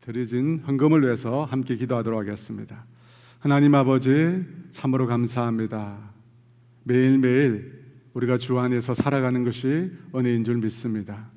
드려진 헌금을 위해서 함께 기도하도록 하겠습니다. 하나님 아버지, 참으로 감사합니다. 매일매일 우리가 주 안에서 살아가는 것이 은혜인 줄 믿습니다.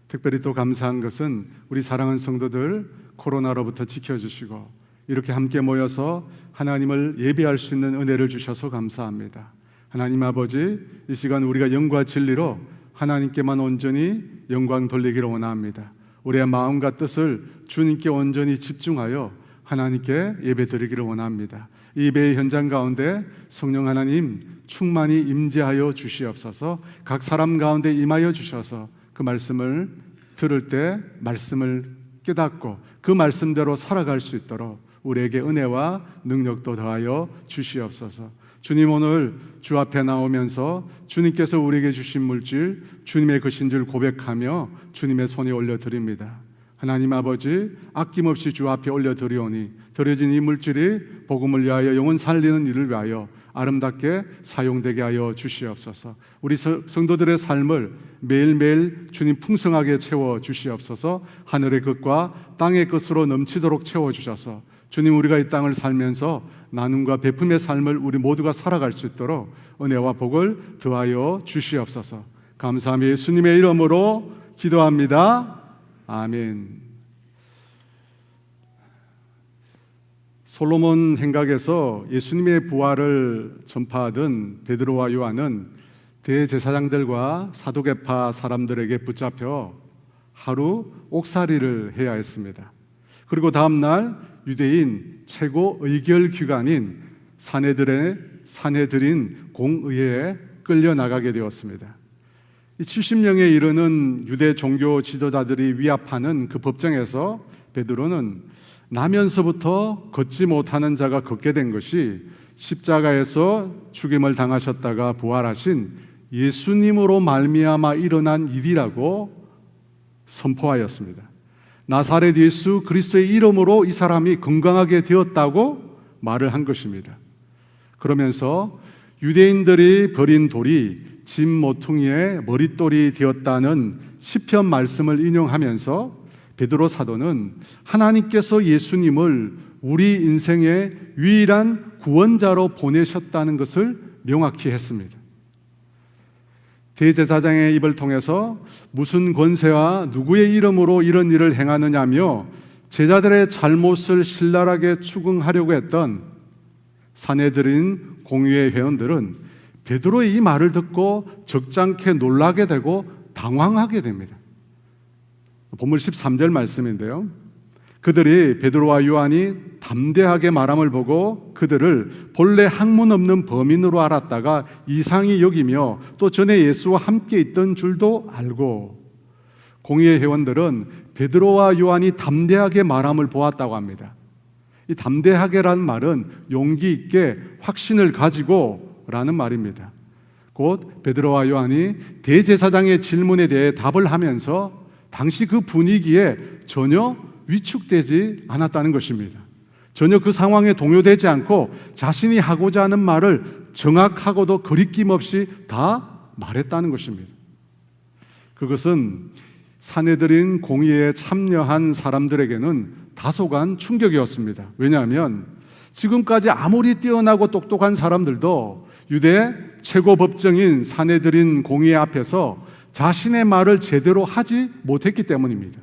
특별히 또 감사한 것은 우리 사랑하는 성도들 코로나로부터 지켜주시고 이렇게 함께 모여서 하나님을 예배할 수 있는 은혜를 주셔서 감사합니다. 하나님 아버지, 이 시간 우리가 영과 진리로 하나님께만 온전히 영광 돌리기를 원합니다. 우리의 마음과 뜻을 주님께 온전히 집중하여 하나님께 예배 드리기를 원합니다. 이 예배의 현장 가운데 성령 하나님 충만히 임재하여 주시옵소서. 각 사람 가운데 임하여 주셔서 그 말씀을 들을 때 말씀을 깨닫고 그 말씀대로 살아갈 수 있도록 우리에게 은혜와 능력도 더하여 주시옵소서. 주님, 오늘 주 앞에 나오면서 주님께서 우리에게 주신 물질, 주님의 것인 줄 고백하며 주님의 손에 올려드립니다. 하나님 아버지, 아낌없이 주 앞에 올려드리오니 드려진 이 물질이 복음을 위하여 영혼 살리는 일을 위하여 아름답게 사용되게 하여 주시옵소서. 우리 성도들의 삶을 매일매일 주님 풍성하게 채워 주시옵소서. 하늘의 것과 땅의 것으로 넘치도록 채워 주셔서 주님, 우리가 이 땅을 살면서 나눔과 베품의 삶을 우리 모두가 살아갈 수 있도록 은혜와 복을 더하여 주시옵소서. 감사하며 예수님의 이름으로 기도합니다. 아멘. 솔로몬 행각에서 예수님의 부활을 전파하던 베드로와 요한은 대제사장들과 사두개파 사람들에게 붙잡혀 하루 옥살이를 해야 했습니다. 그리고 다음 날 유대인 최고 의결 기관인 산헤드린 공의회에 끌려나가게 되었습니다. 70명에 이르는 유대 종교 지도자들이 위압하는 그 법정에서 베드로는 나면서부터 걷지 못하는 자가 걷게 된 것이 십자가에서 죽임을 당하셨다가 부활하신 예수님으로 말미암아 일어난 일이라고 선포하였습니다. 나사렛 예수 그리스도의 이름으로 이 사람이 건강하게 되었다고 말을 한 것입니다. 그러면서 유대인들이 버린 돌이 짐 모퉁이의 머릿돌이 되었다는 시편 말씀을 인용하면서 베드로 사도는 하나님께서 예수님을 우리 인생의 유일한 구원자로 보내셨다는 것을 명확히 했습니다. 대제사장의 입을 통해서 무슨 권세와 누구의 이름으로 이런 일을 행하느냐며 제자들의 잘못을 신랄하게 추궁하려고 했던 산헤드린 공의회 회원들은 베드로의 이 말을 듣고 적잖게 놀라게 되고 당황하게 됩니다. 본문 13절 말씀인데요, 그들이 베드로와 요한이 담대하게 말함을 보고 그들을 본래 학문 없는 범인으로 알았다가 이상히 여기며 또 전에 예수와 함께 있던 줄도 알고, 공의회 회원들은 베드로와 요한이 담대하게 말함을 보았다고 합니다. 이 담대하게라는 말은 용기 있게 확신을 가지고 라는 말입니다. 곧 베드로와 요한이 대제사장의 질문에 대해 답을 하면서 당시 그 분위기에 전혀 위축되지 않았다는 것입니다. 전혀 그 상황에 동요되지 않고 자신이 하고자 하는 말을 정확하고도 거리낌 없이 다 말했다는 것입니다. 그것은 산헤드린 공의회에 참여한 사람들에게는 다소간 충격이었습니다. 왜냐하면 지금까지 아무리 뛰어나고 똑똑한 사람들도 유대 최고 법정인 산헤드린 공의회 앞에서 자신의 말을 제대로 하지 못했기 때문입니다.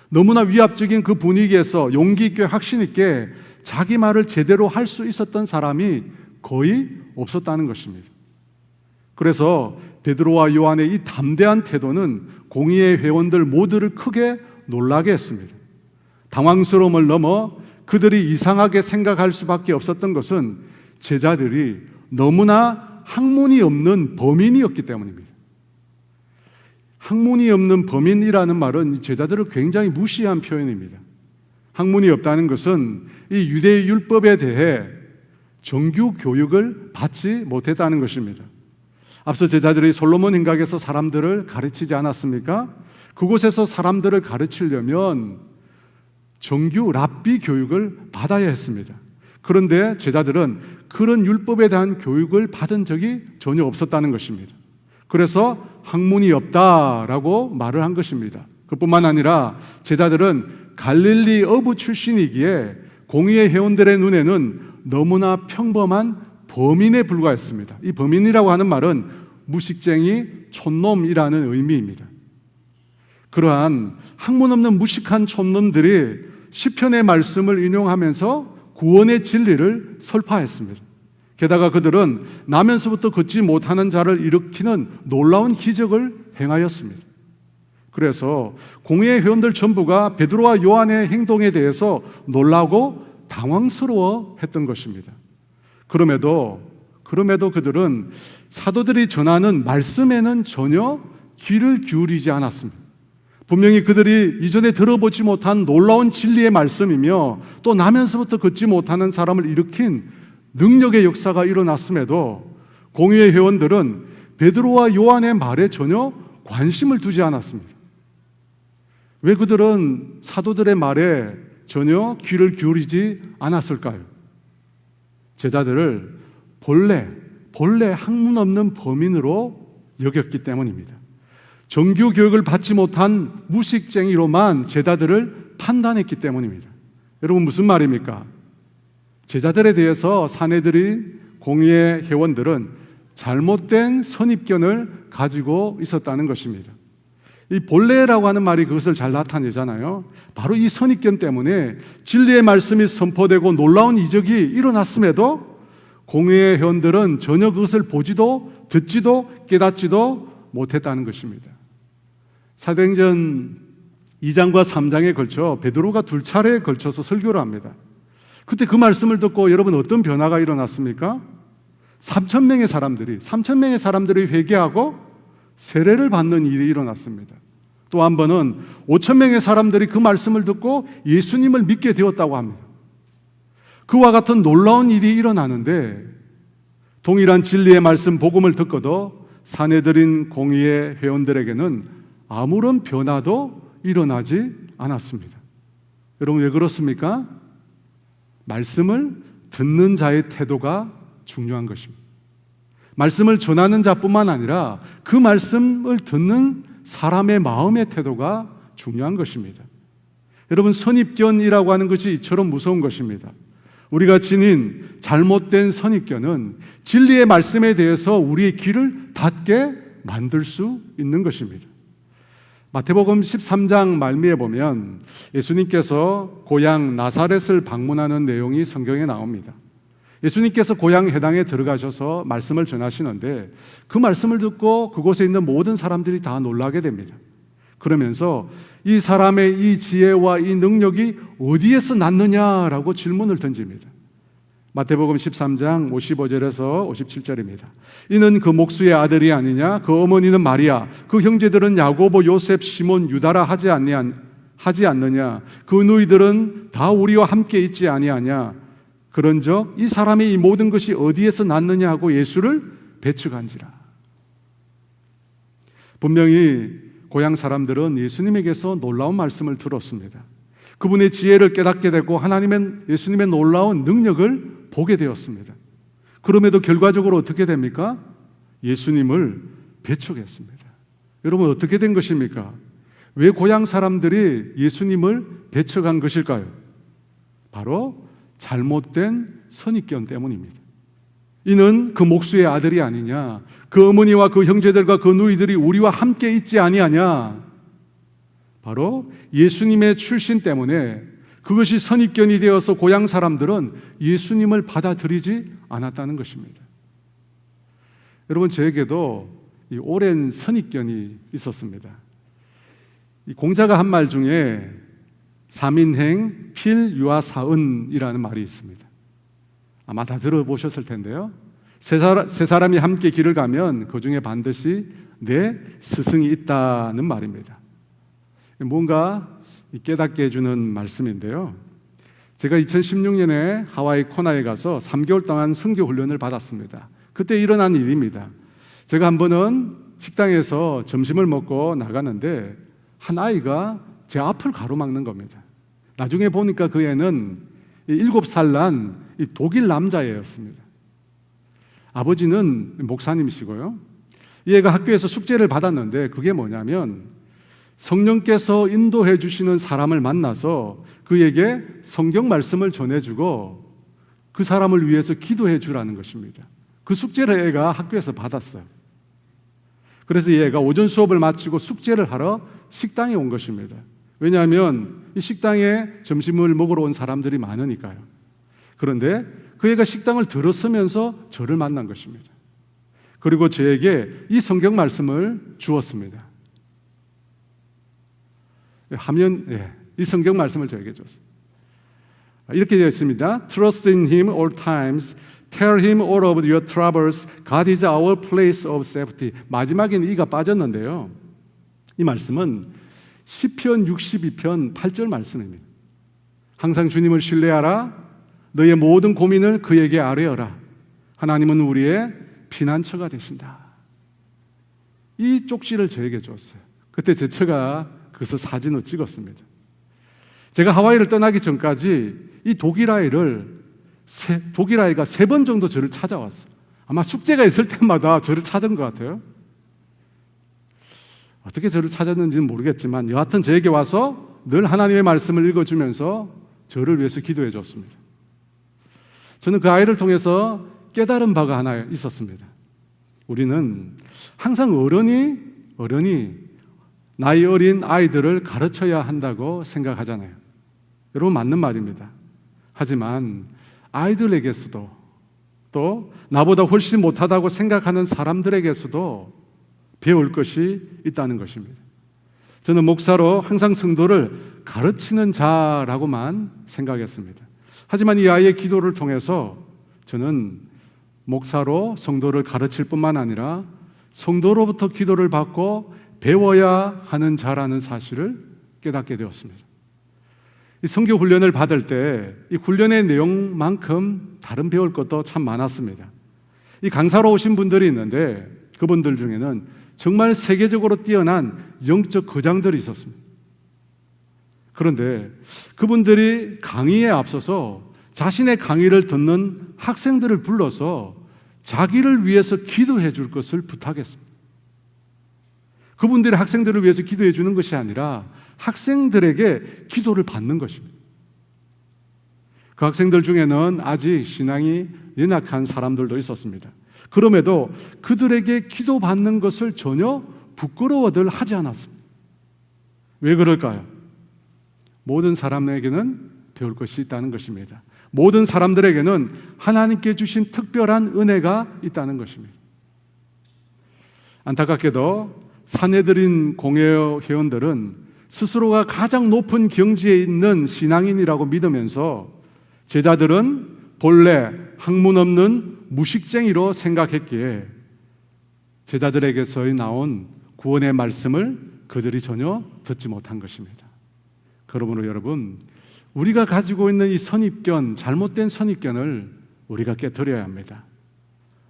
너무나 위압적인 그 분위기에서 용기 있게 확신 있게 자기 말을 제대로 할 수 있었던 사람이 거의 없었다는 것입니다. 그래서 베드로와 요한의 이 담대한 태도는 공의회 회원들 모두를 크게 놀라게 했습니다. 당황스러움을 넘어 그들이 이상하게 생각할 수밖에 없었던 것은 제자들이 너무나 학문이 없는 범인이었기 때문입니다. 학문이 없는 범인이라는 말은 제자들을 굉장히 무시한 표현입니다. 학문이 없다는 것은 이 유대의 율법에 대해 정규 교육을 받지 못했다는 것입니다. 앞서 제자들이 솔로몬 행각에서 사람들을 가르치지 않았습니까? 그곳에서 사람들을 가르치려면 정규 랍비 교육을 받아야 했습니다. 그런데 제자들은 그런 율법에 대한 교육을 받은 적이 전혀 없었다는 것입니다. 그래서 학문이 없다라고 말을 한 것입니다. 그뿐만 아니라 제자들은 갈릴리 어부 출신이기에 공의회 회원들의 눈에는 너무나 평범한 범인에 불과했습니다. 이 범인이라고 하는 말은 무식쟁이, 촌놈이라는 의미입니다. 그러한 학문 없는 무식한 촌놈들이 시편의 말씀을 인용하면서 구원의 진리를 설파했습니다. 게다가 그들은 나면서부터 걷지 못하는 자를 일으키는 놀라운 기적을 행하였습니다. 그래서 공회의 회원들 전부가 베드로와 요한의 행동에 대해서 놀라고 당황스러워 했던 것입니다. 그럼에도 그들은 사도들이 전하는 말씀에는 전혀 귀를 기울이지 않았습니다. 분명히 그들이 이전에 들어보지 못한 놀라운 진리의 말씀이며 또 나면서부터 걷지 못하는 사람을 일으킨 능력의 역사가 일어났음에도 공의회 회원들은 베드로와 요한의 말에 전혀 관심을 두지 않았습니다. 왜 그들은 사도들의 말에 전혀 귀를 기울이지 않았을까요? 제자들을 본래 학문 없는 범인으로 여겼기 때문입니다. 정규 교육을 받지 못한 무식쟁이로만 제자들을 판단했기 때문입니다. 여러분, 무슨 말입니까? 제자들에 대해서 사내들인 공의회 회원들은 잘못된 선입견을 가지고 있었다는 것입니다. 이 본래라고 하는 말이 그것을 잘 나타내잖아요. 바로 이 선입견 때문에 진리의 말씀이 선포되고 놀라운 이적이 일어났음에도 공의회 회원들은 전혀 그것을 보지도 듣지도 깨닫지도 못했다는 것입니다. 사도행전 2장과 3장에 걸쳐 베드로가 2차례에 걸쳐서 설교를 합니다. 그때 그 말씀을 듣고 여러분 어떤 변화가 일어났습니까? 3,000명의 사람들이 회개하고 세례를 받는 일이 일어났습니다. 또 한 번은 5,000명의 사람들이 그 말씀을 듣고 예수님을 믿게 되었다고 합니다. 그와 같은 놀라운 일이 일어나는데 동일한 진리의 말씀 복음을 듣고도 사내들인 공의회 회원들에게는 아무런 변화도 일어나지 않았습니다. 여러분, 왜 그렇습니까? 말씀을 듣는 자의 태도가 중요한 것입니다. 말씀을 전하는 자뿐만 아니라 그 말씀을 듣는 사람의 마음의 태도가 중요한 것입니다. 여러분, 선입견이라고 하는 것이 이처럼 무서운 것입니다. 우리가 지닌 잘못된 선입견은 진리의 말씀에 대해서 우리의 귀를 닫게 만들 수 있는 것입니다. 마태복음 13장 말미에 보면 예수님께서 고향 나사렛을 방문하는 내용이 성경에 나옵니다. 예수님께서 고향 회당에 들어가셔서 말씀을 전하시는데 그 말씀을 듣고 그곳에 있는 모든 사람들이 다 놀라게 됩니다. 그러면서 이 사람의 이 지혜와 이 능력이 어디에서 났느냐라고 질문을 던집니다. 마태복음 13장 55절에서 57절입니다. 이는 그 목수의 아들이 아니냐? 그 어머니는 마리아, 그 형제들은 야고보, 요셉, 시몬, 유다라 하지 않느냐? 그 누이들은 다 우리와 함께 있지 아니하냐? 그런즉 이 사람의 이 모든 것이 어디에서 났느냐 하고 예수를 배척한지라. 분명히 고향 사람들은 예수님에게서 놀라운 말씀을 들었습니다. 그분의 지혜를 깨닫게 되고 예수님의 놀라운 능력을 보게 되었습니다. 그럼에도 결과적으로 어떻게 됩니까? 예수님을 배척했습니다. 여러분, 어떻게 된 것입니까? 왜 고향 사람들이 예수님을 배척한 것일까요? 바로 잘못된 선입견 때문입니다. 이는 그 목수의 아들이 아니냐? 그 어머니와 그 형제들과 그 누이들이 우리와 함께 있지 아니하냐? 바로 예수님의 출신 때문에 그것이 선입견이 되어서 고향 사람들은 예수님을 받아들이지 않았다는 것입니다. 여러분, 저에게도 이 오랜 선입견이 있었습니다. 이 공자가 한 말 중에 삼인행 필유아사은이라는 말이 있습니다. 아마 다 들어보셨을 텐데요. 세 사람이 함께 길을 가면 그 중에 반드시 내 스승이 있다는 말입니다. 뭔가 깨닫게 해주는 말씀인데요. 제가 2016년에 하와이 코나에 가서 3개월 동안 선교 훈련을 받았습니다. 그때 일어난 일입니다. 제가 한 번은 식당에서 점심을 먹고 나가는데 한 아이가 제 앞을 가로막는 겁니다. 나중에 보니까 그 애는 7살 난 독일 남자애였습니다. 아버지는 목사님이시고요. 이 애가 학교에서 숙제를 받았는데 그게 뭐냐면 성령께서 인도해 주시는 사람을 만나서 그에게 성경 말씀을 전해주고 그 사람을 위해서 기도해 주라는 것입니다. 그 숙제를 애가 학교에서 받았어요. 그래서 얘가 오전 수업을 마치고 숙제를 하러 식당에 온 것입니다. 왜냐하면 이 식당에 점심을 먹으러 온 사람들이 많으니까요. 그런데 그 애가 식당을 들어서면서 저를 만난 것입니다. 그리고 저에게 이 성경 말씀을 주었습니다. 이 성경 말씀을 저에게 줬어요. 이렇게 되어 있습니다. Trust in Him all times. Tell Him all of your troubles. God is our place of safety. 마지막에는 이가 빠졌는데요. 이 말씀은 시편 62편 8절 말씀입니다. 항상 주님을 신뢰하라. 너의 모든 고민을 그에게 아뢰어라. 하나님은 우리의 피난처가 되신다. 이 쪽지를 저에게 줬어요. 그때 제 처가 그래서 사진을 찍었습니다. 제가 하와이를 떠나기 전까지 이 독일 아이가 3번 정도 저를 찾아왔어요. 아마 숙제가 있을 때마다 저를 찾은 것 같아요. 어떻게 저를 찾았는지는 모르겠지만 여하튼 저에게 와서 늘 하나님의 말씀을 읽어주면서 저를 위해서 기도해 줬습니다. 저는 그 아이를 통해서 깨달은 바가 하나 있었습니다. 우리는 항상 어른이 나이 어린 아이들을 가르쳐야 한다고 생각하잖아요. 여러분 맞는 말입니다. 하지만 아이들에게서도 또 나보다 훨씬 못하다고 생각하는 사람들에게서도 배울 것이 있다는 것입니다. 저는 목사로 항상 성도를 가르치는 자라고만 생각했습니다. 하지만 이 아이의 기도를 통해서 저는 목사로 성도를 가르칠 뿐만 아니라 성도로부터 기도를 받고 배워야 하는 자라는 사실을 깨닫게 되었습니다. 이 선교 훈련을 받을 때 이 훈련의 내용만큼 다른 배울 것도 참 많았습니다. 이 강사로 오신 분들이 있는데 그분들 중에는 정말 세계적으로 뛰어난 영적 거장들이 있었습니다. 그런데 그분들이 강의에 앞서서 자신의 강의를 듣는 학생들을 불러서 자기를 위해서 기도해 줄 것을 부탁했습니다. 그분들이 학생들을 위해서 기도해 주는 것이 아니라 학생들에게 기도를 받는 것입니다. 그 학생들 중에는 아직 신앙이 연약한 사람들도 있었습니다. 그럼에도 그들에게 기도받는 것을 전혀 부끄러워들 하지 않았습니다. 왜 그럴까요? 모든 사람에게는 배울 것이 있다는 것입니다. 모든 사람들에게는 하나님께 주신 특별한 은혜가 있다는 것입니다. 안타깝게도 산헤드린 공회 회원들은 스스로가 가장 높은 경지에 있는 신앙인이라고 믿으면서 제자들은 본래 학문 없는 무식쟁이로 생각했기에 제자들에게서 나온 구원의 말씀을 그들이 전혀 듣지 못한 것입니다. 그러므로 여러분, 우리가 가지고 있는 이 선입견, 잘못된 선입견을 우리가 깨트려야 합니다.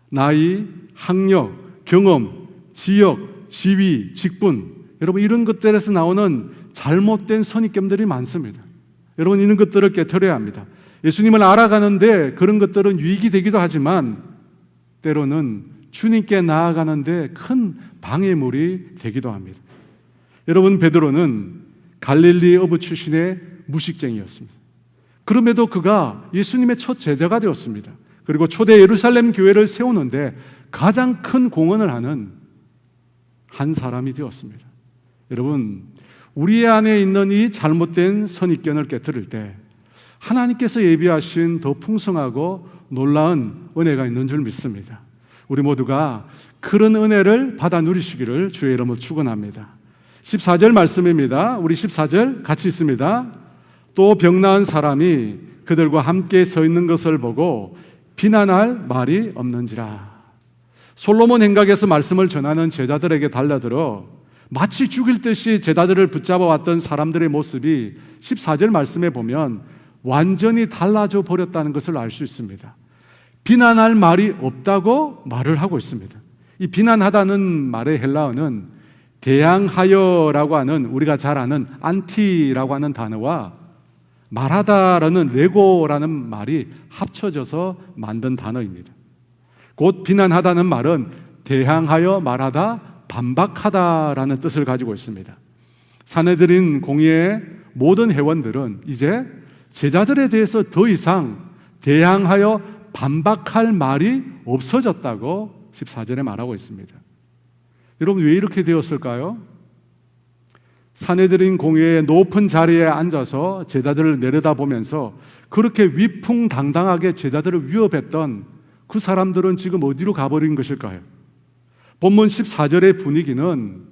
나이, 학력, 경험, 지역, 지위, 직분, 여러분 이런 것들에서 나오는 잘못된 선입견들이 많습니다. 여러분 이런 것들을 깨트려야 합니다. 예수님을 알아가는데 그런 것들은 유익이 되기도 하지만 때로는 주님께 나아가는데 큰 방해물이 되기도 합니다. 여러분 베드로는 갈릴리 어부 출신의 무식쟁이였습니다. 그럼에도 그가 예수님의 첫 제자가 되었습니다. 그리고 초대 예루살렘 교회를 세우는데 가장 큰 공헌을 하는 한 사람이 되었습니다. 여러분, 우리 안에 있는 이 잘못된 선입견을 깨트릴 때 하나님께서 예비하신 더 풍성하고 놀라운 은혜가 있는 줄 믿습니다. 우리 모두가 그런 은혜를 받아 누리시기를 주의 이름으로 축원합니다. 14절 말씀입니다. 우리 14절 같이 있습니다. 또 병나은 사람이 그들과 함께 서 있는 것을 보고 비난할 말이 없는지라. 솔로몬 행각에서 말씀을 전하는 제자들에게 달려들어 마치 죽일 듯이 제자들을 붙잡아 왔던 사람들의 모습이 14절 말씀에 보면 완전히 달라져 버렸다는 것을 알 수 있습니다. 비난할 말이 없다고 말을 하고 있습니다. 이 비난하다는 말의 헬라어는 대항하여라고 하는 우리가 잘 아는 안티라고 하는 단어와 말하다라는 레고라는 말이 합쳐져서 만든 단어입니다. 곧 비난하다는 말은 대항하여 말하다, 반박하다라는 뜻을 가지고 있습니다. 사내들인 공회의 모든 회원들은 이제 제자들에 대해서 더 이상 대항하여 반박할 말이 없어졌다고 14절에 말하고 있습니다. 여러분, 왜 이렇게 되었을까요? 사내들인 공회의 높은 자리에 앉아서 제자들을 내려다보면서 그렇게 위풍당당하게 제자들을 위협했던 그 사람들은 지금 어디로 가버린 것일까요? 본문 14절의 분위기는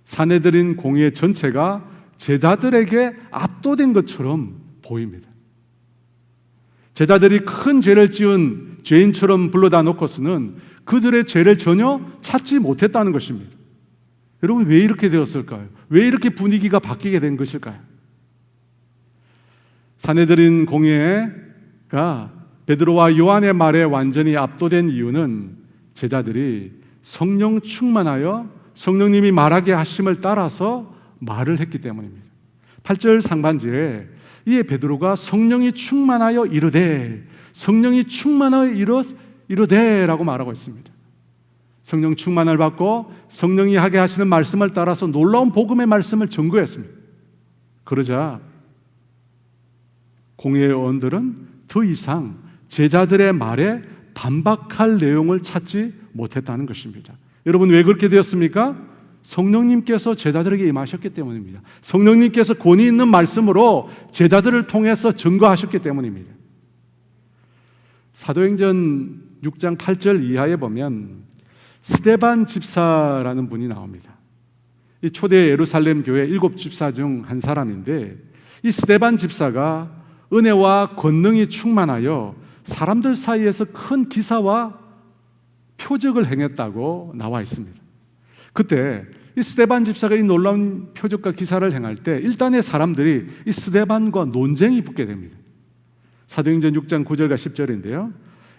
사내들인 공회 전체가 제자들에게 압도된 것처럼 보입니다. 제자들이 큰 죄를 지은 죄인처럼 불러다 놓고서는 그들의 죄를 전혀 찾지 못했다는 것입니다. 여러분, 왜 이렇게 되었을까요? 왜 이렇게 분위기가 바뀌게 된 것일까요? 사내들인 공회가 베드로와 요한의 말에 완전히 압도된 이유는 제자들이 성령 충만하여 성령님이 말하게 하심을 따라서 말을 했기 때문입니다. 8절 상반절에 이에 베드로가 성령이 충만하여 이르되, 성령이 충만하여 이르되라고 말하고 있습니다. 성령 충만을 받고 성령이 하게 하시는 말씀을 따라서 놀라운 복음의 말씀을 전거했습니다. 그러자 공회의 의원들은 더 이상 제자들의 말에 반박할 내용을 찾지 못했다는 것입니다. 여러분, 왜 그렇게 되었습니까? 성령님께서 제자들에게 임하셨기 때문입니다. 성령님께서 권위 있는 말씀으로 제자들을 통해서 증거하셨기 때문입니다. 사도행전 6장 8절 이하에 보면 스데반 집사라는 분이 나옵니다. 이 초대 예루살렘 교회 7 집사 중 한 사람인데, 이 스데반 집사가 은혜와 권능이 충만하여 사람들 사이에서 큰 기사와 표적을 행했다고 나와 있습니다. 그때 이 스데반 집사가 이 놀라운 표적과 기사를 행할 때 일단의 사람들이 이 스데반과 논쟁이 붙게 됩니다. 사도행전 6장 9절과 10절인데요.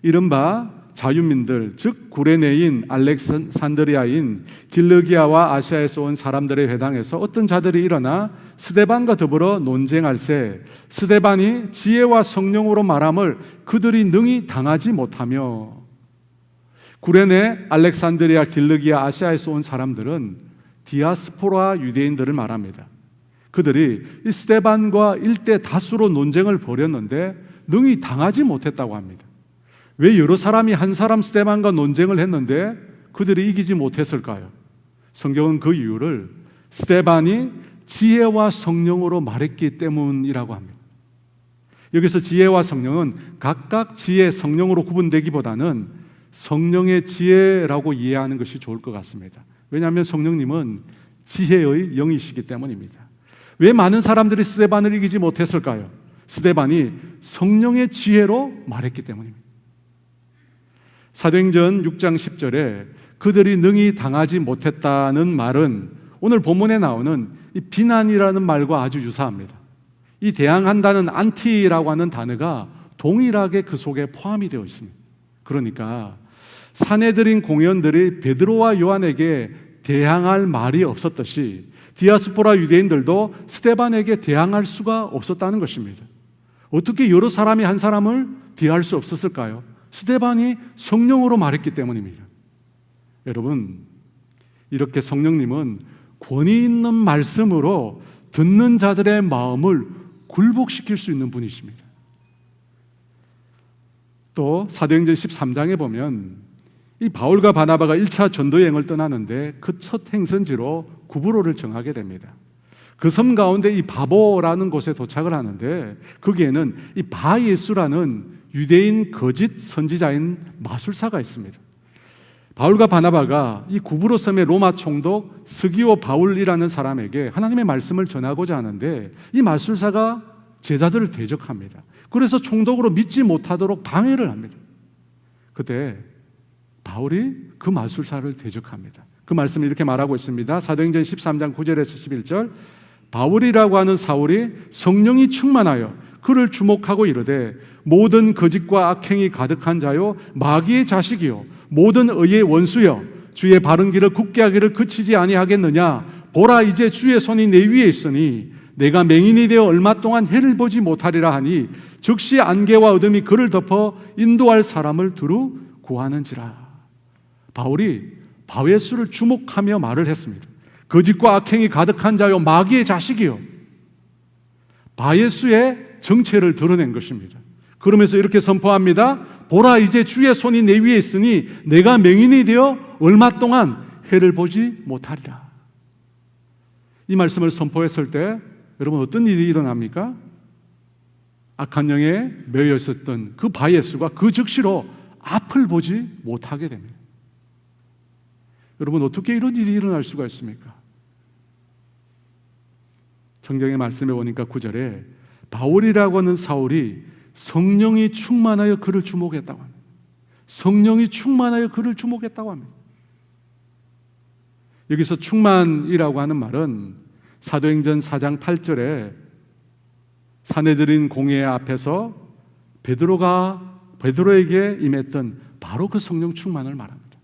이른바 자유민들, 즉 구레네인, 알렉산드리아인, 길르기아와 아시아에서 온 사람들의 회당에서 어떤 자들이 일어나 스데반과 더불어 논쟁할세 스데반이 지혜와 성령으로 말함을 그들이 능히 당하지 못하며, 구레네, 알렉산드리아, 길르기아, 아시아에서 온 사람들은 디아스포라 유대인들을 말합니다. 그들이 이 스데반과 일대 다수로 논쟁을 벌였는데 능히 당하지 못했다고 합니다. 왜 여러 사람이 한 사람 스데반과 논쟁을 했는데 그들이 이기지 못했을까요? 성경은 그 이유를 스데반이 지혜와 성령으로 말했기 때문이라고 합니다. 여기서 지혜와 성령은 각각 지혜, 성령으로 구분되기보다는 성령의 지혜라고 이해하는 것이 좋을 것 같습니다. 왜냐하면 성령님은 지혜의 영이시기 때문입니다. 왜 많은 사람들이 스데반을 이기지 못했을까요? 스데반이 성령의 지혜로 말했기 때문입니다. 사도행전 6장 10절에 그들이 능히 당하지 못했다는 말은 오늘 본문에 나오는 이 비난이라는 말과 아주 유사합니다. 이 대항한다는 안티라고 하는 단어가 동일하게 그 속에 포함이 되어 있습니다. 그러니까 사내들인 공회원들이 베드로와 요한에게 대항할 말이 없었듯이 디아스포라 유대인들도 스데반에게 대항할 수가 없었다는 것입니다. 어떻게 여러 사람이 한 사람을 대할 수 없었을까요? 스데반이 성령으로 말했기 때문입니다. 여러분, 이렇게 성령님은 권위 있는 말씀으로 듣는 자들의 마음을 굴복시킬 수 있는 분이십니다. 또 사도행전 13장에 보면 이 바울과 바나바가 1차 전도 여행을 떠나는데 그 첫 행선지로 구브로를 정하게 됩니다. 그 섬 가운데 이 바보라는 곳에 도착을 하는데 거기에는 이 바예수라는 유대인 거짓 선지자인 마술사가 있습니다. 바울과 바나바가 이 구브로 섬의 로마 총독 스기오 바울이라는 사람에게 하나님의 말씀을 전하고자 하는데 이 마술사가 제자들을 대적합니다. 그래서 총독으로 믿지 못하도록 방해를 합니다. 그때 바울이 그 마술사를 대적합니다. 그 말씀을 이렇게 말하고 있습니다. 사도행전 13장 9절에서 11절, 바울이라고 하는 사울이 성령이 충만하여 그를 주목하고 이르되 모든 거짓과 악행이 가득한 자요 마귀의 자식이요 모든 의의 원수여 주의 바른 길을 굳게 하기를 그치지 아니하겠느냐. 보라, 이제 주의 손이 내 위에 있으니 내가 맹인이 되어 얼마 동안 해를 보지 못하리라 하니 즉시 안개와 어둠이 그를 덮어 인도할 사람을 두루 구하는지라. 바울이 바예수를 주목하며 말을 했습니다. 거짓과 악행이 가득한 자요 마귀의 자식이요. 바예수의 정체를 드러낸 것입니다. 그러면서 이렇게 선포합니다. 보라, 이제 주의 손이 내 위에 있으니 내가 맹인이 되어 얼마 동안 해를 보지 못하리라. 이 말씀을 선포했을 때 여러분 어떤 일이 일어납니까? 악한 영에 매여 있었던 그 바예수가 그 즉시로 앞을 보지 못하게 됩니다. 여러분 어떻게 이런 일이 일어날 수가 있습니까? 성경의 말씀에 보니까 9절에 바울이라고 하는 사울이 성령이 충만하여 그를 주목했다고 합니다. 성령이 충만하여 그를 주목했다고 합니다. 여기서 충만이라고 하는 말은 사도행전 4장 8절에 사내들인 공회 앞에서 베드로에게 임했던 바로 그 성령 충만을 말합니다.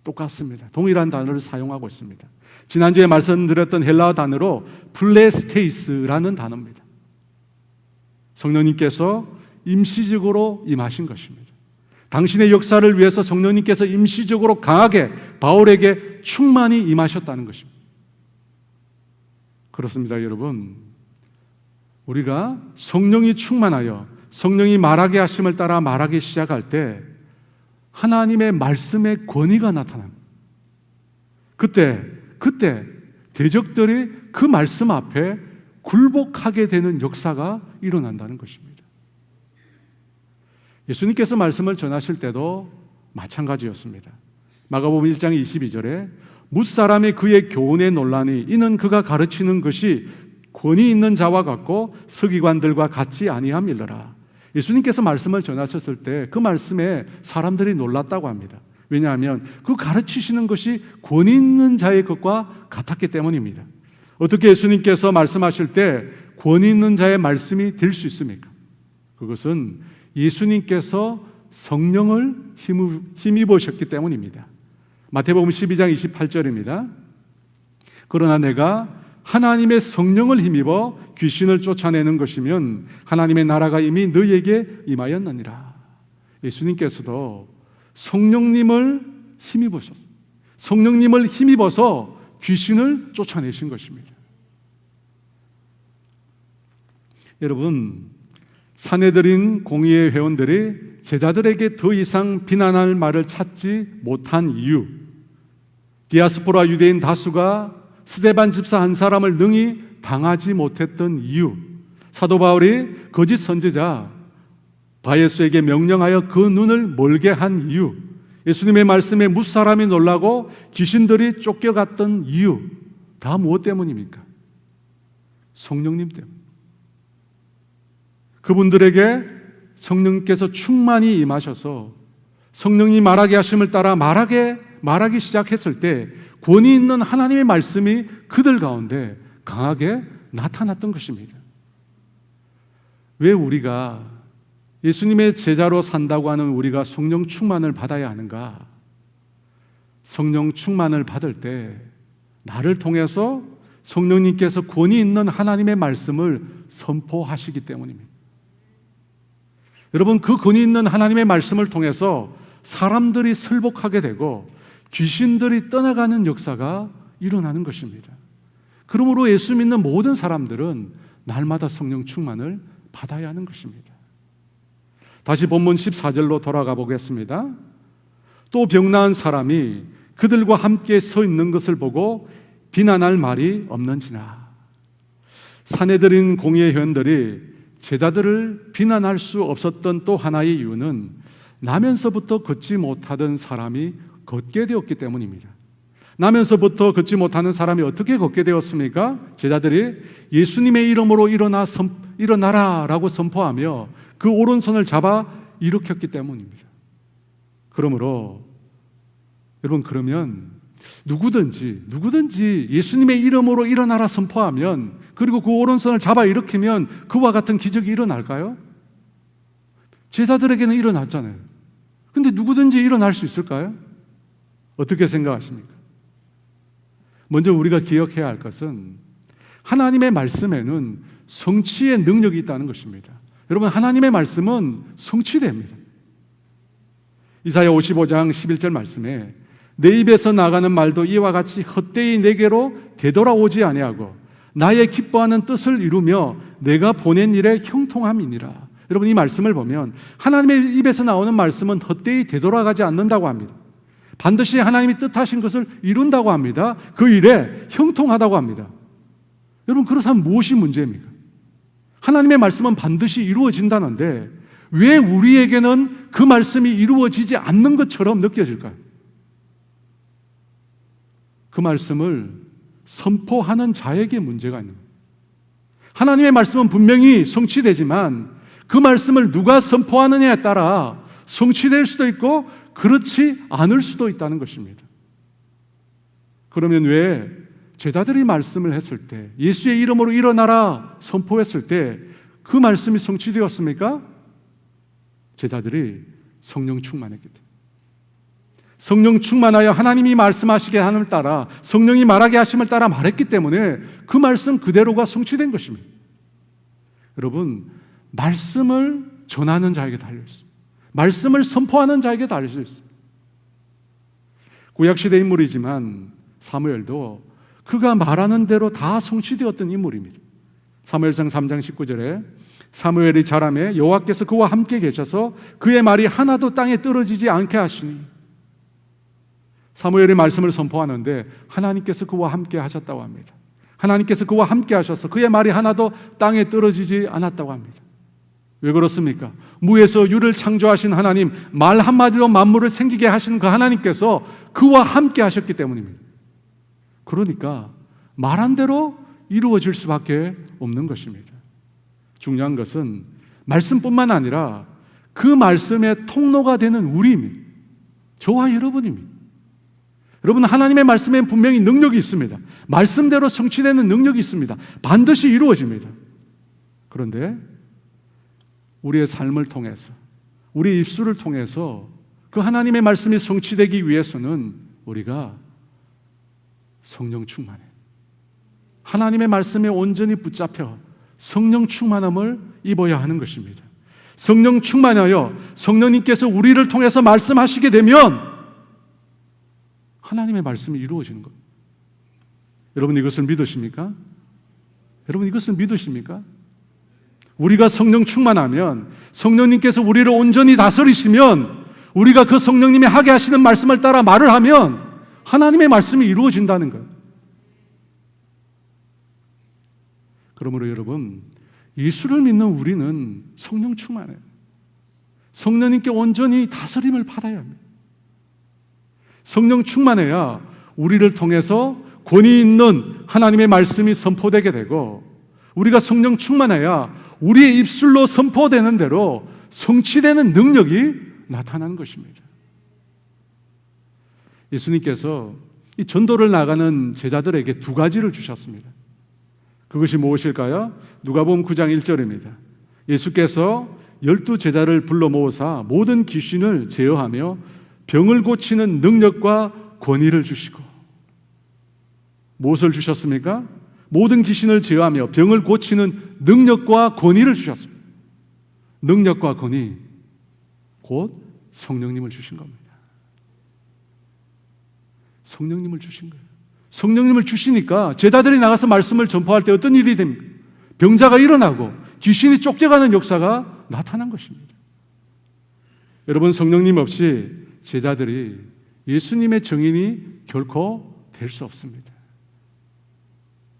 똑같습니다. 동일한 단어를 사용하고 있습니다. 지난주에 말씀드렸던 헬라어 단어로 플레스테이스라는 단어입니다. 성령님께서 임시적으로 임하신 것입니다. 당신의 역사를 위해서 성령님께서 임시적으로 강하게 바울에게 충만히 임하셨다는 것입니다. 그렇습니다, 여러분. 우리가 성령이 충만하여 성령이 말하게 하심을 따라 말하기 시작할 때 하나님의 말씀의 권위가 나타납니다. 그때 대적들이 그 말씀 앞에 굴복하게 되는 역사가 일어난다는 것입니다. 예수님께서 말씀을 전하실 때도 마찬가지였습니다. 마가복음 1장 22절에 뭇사람이 그의 교훈에 놀라니 이는 그가 가르치는 것이 권위 있는 자와 같고 서기관들과 같지 아니함이러라. 예수님께서 말씀을 전하셨을 때 그 말씀에 사람들이 놀랐다고 합니다. 왜냐하면 그 가르치시는 것이 권위 있는 자의 것과 같았기 때문입니다. 어떻게 예수님께서 말씀하실 때 권위 있는 자의 말씀이 될 수 있습니까? 그것은 예수님께서 성령을 힘입으셨기 때문입니다. 마태복음 12장 28절입니다. 그러나 내가 하나님의 성령을 힘입어 귀신을 쫓아내는 것이면 하나님의 나라가 이미 너희에게 임하였느니라. 예수님께서도 성령님을 힘입으셨어요. 성령님을 힘입어서 귀신을 쫓아내신 것입니다. 여러분, 사내들인 공의회 회원들이 제자들에게 더 이상 비난할 말을 찾지 못한 이유, 디아스포라 유대인 다수가 스데반 집사 한 사람을 능히 당하지 못했던 이유, 사도 바울이 거짓 선지자 바예수에게 명령하여 그 눈을 멀게 한 이유, 예수님의 말씀에 뭇사람이 놀라고 귀신들이 쫓겨갔던 이유, 다 무엇 때문입니까? 성령님 때문. 그분들에게 성령께서 충만히 임하셔서 성령이 말하게 하심을 따라 말하기 시작했을 때 권위 있는 하나님의 말씀이 그들 가운데 강하게 나타났던 것입니다. 왜 우리가 예수님의 제자로 산다고 하는 우리가 성령 충만을 받아야 하는가? 성령 충만을 받을 때 나를 통해서 성령님께서 권위 있는 하나님의 말씀을 선포하시기 때문입니다. 여러분, 그 권위 있는 하나님의 말씀을 통해서 사람들이 설복하게 되고 귀신들이 떠나가는 역사가 일어나는 것입니다. 그러므로 예수 믿는 모든 사람들은 날마다 성령 충만을 받아야 하는 것입니다. 다시 본문 14절로 돌아가 보겠습니다. 또 병나은 사람이 그들과 함께 서 있는 것을 보고 비난할 말이 없는지나. 사내들인 공회 회원들이 제자들을 비난할 수 없었던 또 하나의 이유는 나면서부터 걷지 못하던 사람이 걷게 되었기 때문입니다. 나면서부터 걷지 못하는 사람이 어떻게 걷게 되었습니까? 제자들이 예수님의 이름으로 일어나라 라고 선포하며 그 오른손을 잡아 일으켰기 때문입니다. 그러므로 여러분, 그러면 누구든지 예수님의 이름으로 일어나라 선포하면, 그리고 그 오른손을 잡아 일으키면 그와 같은 기적이 일어날까요? 제자들에게는 일어났잖아요. 근데 누구든지 일어날 수 있을까요? 어떻게 생각하십니까? 먼저 우리가 기억해야 할 것은 하나님의 말씀에는 성취의 능력이 있다는 것입니다. 여러분, 하나님의 말씀은 성취됩니다. 이사야 55장 11절 말씀에 내 입에서 나가는 말도 이와 같이 헛되이 내게로 되돌아오지 아니하고 나의 기뻐하는 뜻을 이루며 내가 보낸 일에 형통함이니라. 여러분, 이 말씀을 보면 하나님의 입에서 나오는 말씀은 헛되이 되돌아가지 않는다고 합니다. 반드시 하나님이 뜻하신 것을 이룬다고 합니다. 그 일에 형통하다고 합니다. 여러분, 그렇다면 무엇이 문제입니까? 하나님의 말씀은 반드시 이루어진다는데 왜 우리에게는 그 말씀이 이루어지지 않는 것처럼 느껴질까요? 그 말씀을 선포하는 자에게 문제가 있는 거예요. 하나님의 말씀은 분명히 성취되지만 그 말씀을 누가 선포하느냐에 따라 성취될 수도 있고 그렇지 않을 수도 있다는 것입니다. 그러면 왜 제자들이 말씀을 했을 때, 예수의 이름으로 일어나라 선포했을 때 그 말씀이 성취되었습니까? 제자들이 성령 충만했기 때문에. 성령 충만하여 하나님이 말씀하시게 함을 따라, 성령이 말하게 하심을 따라 말했기 때문에 그 말씀 그대로가 성취된 것입니다. 여러분, 말씀을 전하는 자에게 달려있습니다. 말씀을 선포하는 자에게 달려있습니다. 구약시대 인물이지만 사무엘도 그가 말하는 대로 다 성취되었던 인물입니다. 사무엘상 3장 19절에 사무엘이 자라매 여호와께서 그와 함께 계셔서 그의 말이 하나도 땅에 떨어지지 않게 하시니. 사무엘이 말씀을 선포하는데 하나님께서 그와 함께 하셨다고 합니다. 하나님께서 그와 함께 하셔서 그의 말이 하나도 땅에 떨어지지 않았다고 합니다. 왜 그렇습니까? 무에서 유를 창조하신 하나님, 말 한마디로 만물을 생기게 하시는 그 하나님께서 그와 함께 하셨기 때문입니다. 그러니까 말한 대로 이루어질 수밖에 없는 것입니다. 중요한 것은 말씀뿐만 아니라 그 말씀의 통로가 되는 우리입니다. 저와 여러분입니다. 여러분, 하나님의 말씀에 분명히 능력이 있습니다. 말씀대로 성취되는 능력이 있습니다. 반드시 이루어집니다. 그런데 우리의 삶을 통해서, 우리의 입술을 통해서 그 하나님의 말씀이 성취되기 위해서는 우리가 성령 충만해, 하나님의 말씀에 온전히 붙잡혀 성령 충만함을 입어야 하는 것입니다. 성령 충만하여 성령님께서 우리를 통해서 말씀하시게 되면 하나님의 말씀이 이루어지는 것. 여러분, 이것을 믿으십니까? 여러분, 이것을 믿으십니까? 우리가 성령 충만하면, 성령님께서 우리를 온전히 다스리시면, 우리가 그 성령님이 하게 하시는 말씀을 따라 말을 하면 하나님의 말씀이 이루어진다는 거예요. 그러므로 여러분, 예수를 믿는 우리는 성령 충만해요. 성령님께 온전히 다스림을 받아야 합니다. 성령 충만해야 우리를 통해서 권위 있는 하나님의 말씀이 선포되게 되고, 우리가 성령 충만해야 우리의 입술로 선포되는 대로 성취되는 능력이 나타나는 것입니다. 예수님께서 이 전도를 나가는 제자들에게 두 가지를 주셨습니다. 그것이 무엇일까요? 누가복음 9장 1절입니다. 예수께서 12제자를 불러 모으사 모든 귀신을 제어하며 병을 고치는 능력과 권위를 주시고. 무엇을 주셨습니까? 모든 귀신을 제어하며 병을 고치는 능력과 권위를 주셨습니다. 능력과 권위, 곧 성령님을 주신 겁니다. 성령님을 주신 거예요. 성령님을 주시니까 제자들이 나가서 말씀을 전파할 때 어떤 일이 됩니까? 병자가 일어나고 귀신이 쫓겨가는 역사가 나타난 것입니다. 여러분, 성령님 없이 제자들이 예수님의 증인이 결코 될 수 없습니다.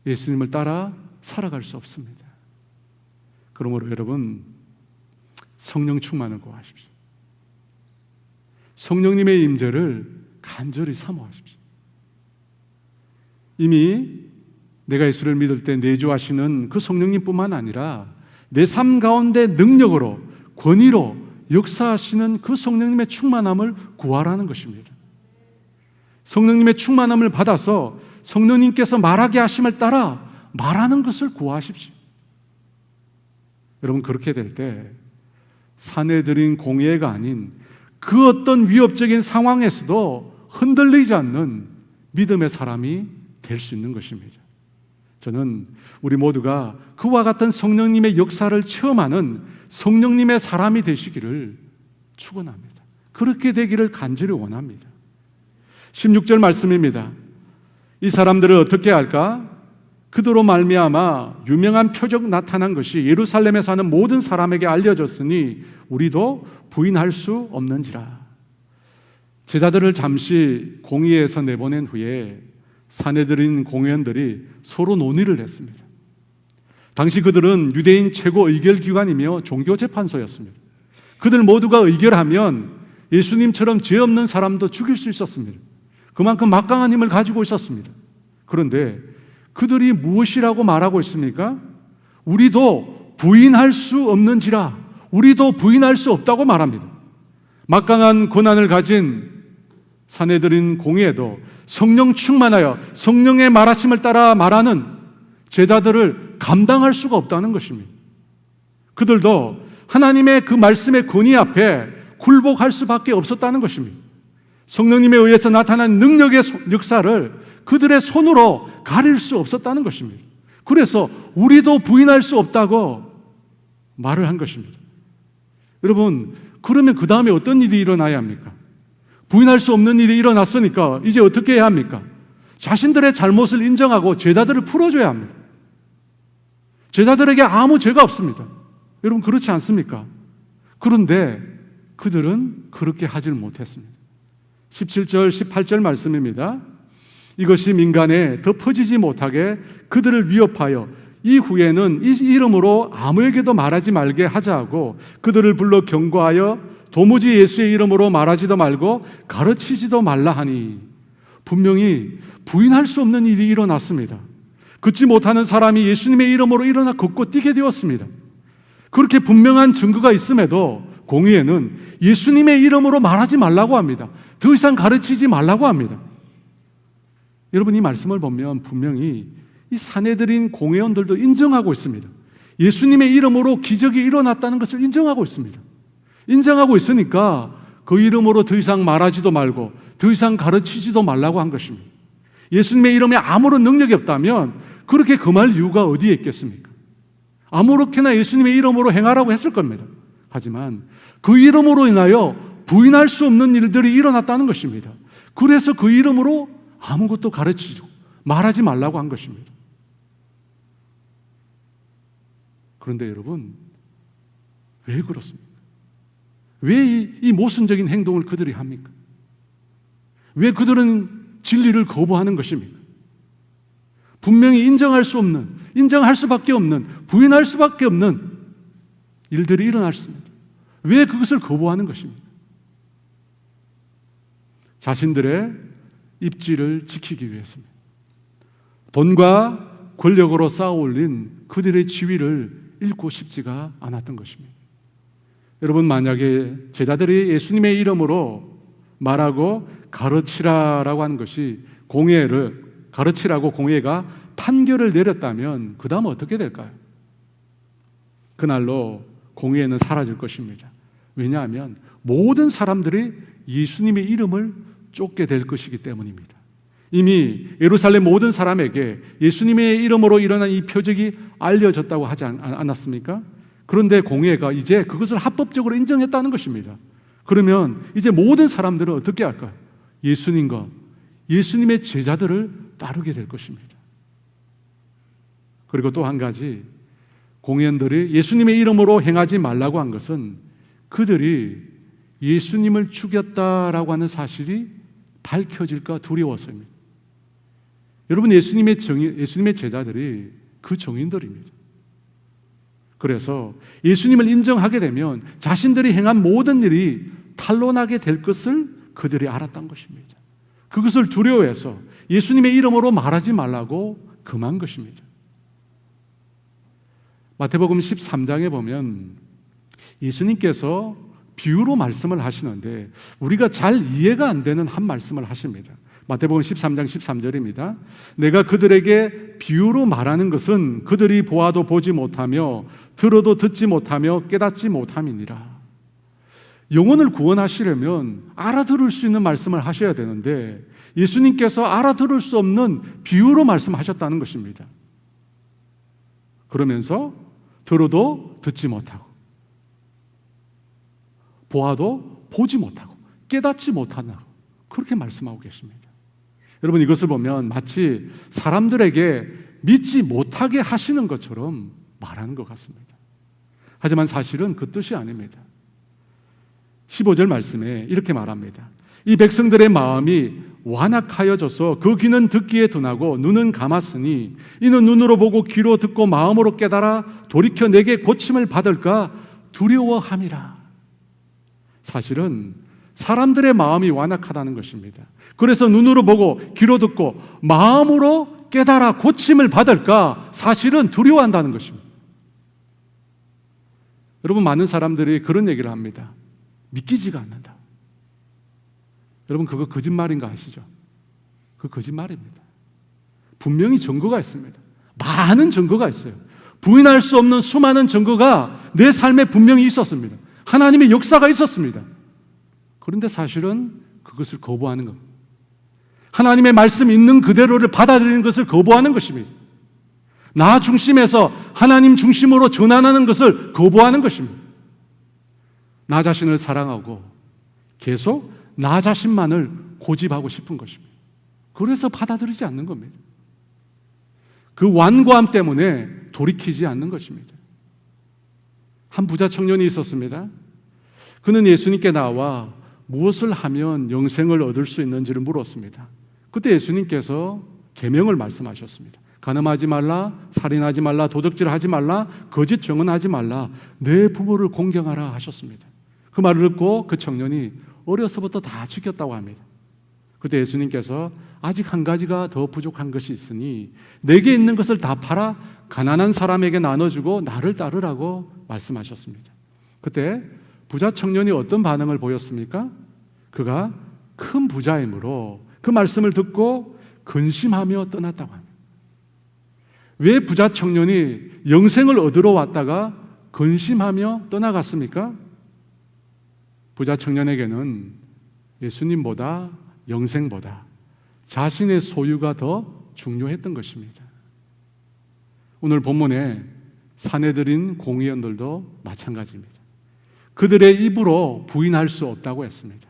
예수님을 따라 살아갈 수 없습니다. 그러므로 여러분, 성령 충만을 구하십시오. 성령님의 임재를 간절히 사모하십시오. 이미 내가 예수를 믿을 때 내주하시는 그 성령님뿐만 아니라 내 삶 가운데 능력으로, 권위로 역사하시는 그 성령님의 충만함을 구하라는 것입니다. 성령님의 충만함을 받아서 성령님께서 말하게 하심을 따라 말하는 것을 구하십시오. 여러분, 그렇게 될 때 사내들인 공예가 아닌 그 어떤 위협적인 상황에서도 흔들리지 않는 믿음의 사람이 될 수 있는 것입니다. 저는 우리 모두가 그와 같은 성령님의 역사를 체험하는 성령님의 사람이 되시기를 축원합니다. 그렇게 되기를 간절히 원합니다. 16절 말씀입니다. 이 사람들을 어떻게 할까? 그들로 말미암아 유명한 표적 나타난 것이 예루살렘에 사는 모든 사람에게 알려졌으니 우리도 부인할 수 없는지라. 제자들을 잠시 공의에서 내보낸 후에 사내들인 공회원들이 서로 논의를 했습니다. 당시 그들은 유대인 최고 의결기관이며 종교재판소였습니다. 그들 모두가 의결하면 예수님처럼 죄 없는 사람도 죽일 수 있었습니다. 그만큼 막강한 힘을 가지고 있었습니다. 그런데 그들이 무엇이라고 말하고 있습니까? 우리도 부인할 수 없는지라. 우리도 부인할 수 없다고 말합니다. 막강한 권한을 가진 사내들인 공의에도 성령 충만하여 성령의 말하심을 따라 말하는 제자들을 감당할 수가 없다는 것입니다. 그들도 하나님의 그 말씀의 권위 앞에 굴복할 수밖에 없었다는 것입니다. 성령님에 의해서 나타난 능력의 역사를 그들의 손으로 가릴 수 없었다는 것입니다. 그래서 우리도 부인할 수 없다고 말을 한 것입니다. 여러분, 그러면 그 다음에 어떤 일이 일어나야 합니까? 부인할 수 없는 일이 일어났으니까 이제 어떻게 해야 합니까? 자신들의 잘못을 인정하고 제자들을 풀어줘야 합니다. 제자들에게 아무 죄가 없습니다. 여러분, 그렇지 않습니까? 그런데 그들은 그렇게 하질 못했습니다. 17절, 18절 말씀입니다. 이것이 민간에 더 퍼지지 못하게 그들을 위협하여 이후에는 이 이름으로 아무에게도 말하지 말게 하자고 그들을 불러 경고하여 도무지 예수의 이름으로 말하지도 말고 가르치지도 말라 하니, 분명히 부인할 수 없는 일이 일어났습니다. 걷지 못하는 사람이 예수님의 이름으로 일어나 걷고 뛰게 되었습니다. 그렇게 분명한 증거가 있음에도 공의회는 예수님의 이름으로 말하지 말라고 합니다. 더 이상 가르치지 말라고 합니다. 여러분, 이 말씀을 보면 분명히 이 사내들인 공회원들도 인정하고 있습니다. 예수님의 이름으로 기적이 일어났다는 것을 인정하고 있습니다. 인정하고 있으니까 그 이름으로 더 이상 말하지도 말고 더 이상 가르치지도 말라고 한 것입니다. 예수님의 이름에 아무런 능력이 없다면 그렇게 금할 이유가 어디에 있겠습니까? 아무렇게나 예수님의 이름으로 행하라고 했을 겁니다. 하지만 그 이름으로 인하여 부인할 수 없는 일들이 일어났다는 것입니다. 그래서 그 이름으로 아무것도 가르치고 말하지 말라고 한 것입니다. 그런데 여러분, 왜 그렇습니까? 왜 이 모순적인 행동을 그들이 합니까? 왜 그들은 진리를 거부하는 것입니까? 분명히 인정할 수 없는, 인정할 수밖에 없는, 부인할 수밖에 없는 일들이 일어났습니다. 왜 그것을 거부하는 것입니까? 자신들의 입지를 지키기 위해서입니다. 돈과 권력으로 쌓아올린 그들의 지위를 잃고 싶지가 않았던 것입니다. 여러분, 만약에 제자들이 예수님의 이름으로 말하고 가르치라라고 하는 것이 공회를 가르치라고 공회가 판결을 내렸다면 그 다음 어떻게 될까요? 그날로 공회는 사라질 것입니다. 왜냐하면 모든 사람들이 예수님의 이름을 쫓게 될 것이기 때문입니다. 이미 예루살렘 모든 사람에게 예수님의 이름으로 일어난 이 표적이 알려졌다고 하지 않았습니까? 그런데 공회가 이제 그것을 합법적으로 인정했다는 것입니다. 그러면 이제 모든 사람들은 어떻게 할까요? 예수님과 예수님의 제자들을 따르게 될 것입니다. 그리고 또 한 가지, 공회원들이 예수님의 이름으로 행하지 말라고 한 것은 그들이 예수님을 죽였다라고 하는 사실이 밝혀질까 두려워서입니다. 여러분, 예수님의 제자들이 그 증인들입니다. 그래서 예수님을 인정하게 되면 자신들이 행한 모든 일이 탄로나게 될 것을 그들이 알았던 것입니다. 그것을 두려워해서 예수님의 이름으로 말하지 말라고 금한 것입니다. 마태복음 13장에 보면 예수님께서 비유로 말씀을 하시는데 우리가 잘 이해가 안 되는 한 말씀을 하십니다. 마태복음 13장 13절입니다. 내가 그들에게 비유로 말하는 것은 그들이 보아도 보지 못하며 들어도 듣지 못하며 깨닫지 못함이니라. 영혼을 구원하시려면 알아들을 수 있는 말씀을 하셔야 되는데 예수님께서 알아들을 수 없는 비유로 말씀하셨다는 것입니다. 그러면서 들어도 듣지 못하고 보아도 보지 못하고 깨닫지 못한다, 그렇게 말씀하고 계십니다. 여러분, 이것을 보면 마치 사람들에게 믿지 못하게 하시는 것처럼 말하는 것 같습니다. 하지만 사실은 그 뜻이 아닙니다. 15절 말씀에 이렇게 말합니다. 이 백성들의 마음이 완악하여져서 그 귀는 듣기에 둔하고 눈은 감았으니 이는 눈으로 보고 귀로 듣고 마음으로 깨달아 돌이켜 내게 고침을 받을까 두려워함이라. 사실은 사람들의 마음이 완악하다는 것입니다. 그래서 눈으로 보고 귀로 듣고 마음으로 깨달아 고침을 받을까 사실은 두려워한다는 것입니다. 여러분, 많은 사람들이 그런 얘기를 합니다. 믿기지가 않는다. 여러분, 그거 거짓말인 거 아시죠? 그거 거짓말입니다. 분명히 증거가 있습니다. 많은 증거가 있어요. 부인할 수 없는 수많은 증거가 내 삶에 분명히 있었습니다. 하나님의 역사가 있었습니다. 그런데 사실은 그것을 거부하는 겁니다. 하나님의 말씀 있는 그대로를 받아들이는 것을 거부하는 것입니다. 나 중심에서 하나님 중심으로 전환하는 것을 거부하는 것입니다. 나 자신을 사랑하고 계속 나 자신만을 고집하고 싶은 것입니다. 그래서 받아들이지 않는 겁니다. 그 완고함 때문에 돌이키지 않는 것입니다. 한 부자 청년이 있었습니다. 그는 예수님께 나와 무엇을 하면 영생을 얻을 수 있는지를 물었습니다. 그때 예수님께서 계명을 말씀하셨습니다. 간음하지 말라, 살인하지 말라, 도둑질하지 말라, 거짓 증언하지 말라, 내 부모를 공경하라 하셨습니다. 그 말을 듣고 그 청년이 어려서부터 다 지켰다고 합니다. 그때 예수님께서 아직 한 가지가 더 부족한 것이 있으니 내게 있는 것을 다 팔아 가난한 사람에게 나눠주고 나를 따르라고 말씀하셨습니다. 그때 부자 청년이 어떤 반응을 보였습니까? 그가 큰 부자이므로 그 말씀을 듣고 근심하며 떠났다고 합니다. 왜 부자 청년이 영생을 얻으러 왔다가 근심하며 떠나갔습니까? 부자 청년에게는 예수님보다 영생보다 자신의 소유가 더 중요했던 것입니다. 오늘 본문에 사내들인 공의원들도 마찬가지입니다. 그들의 입으로 부인할 수 없다고 했습니다.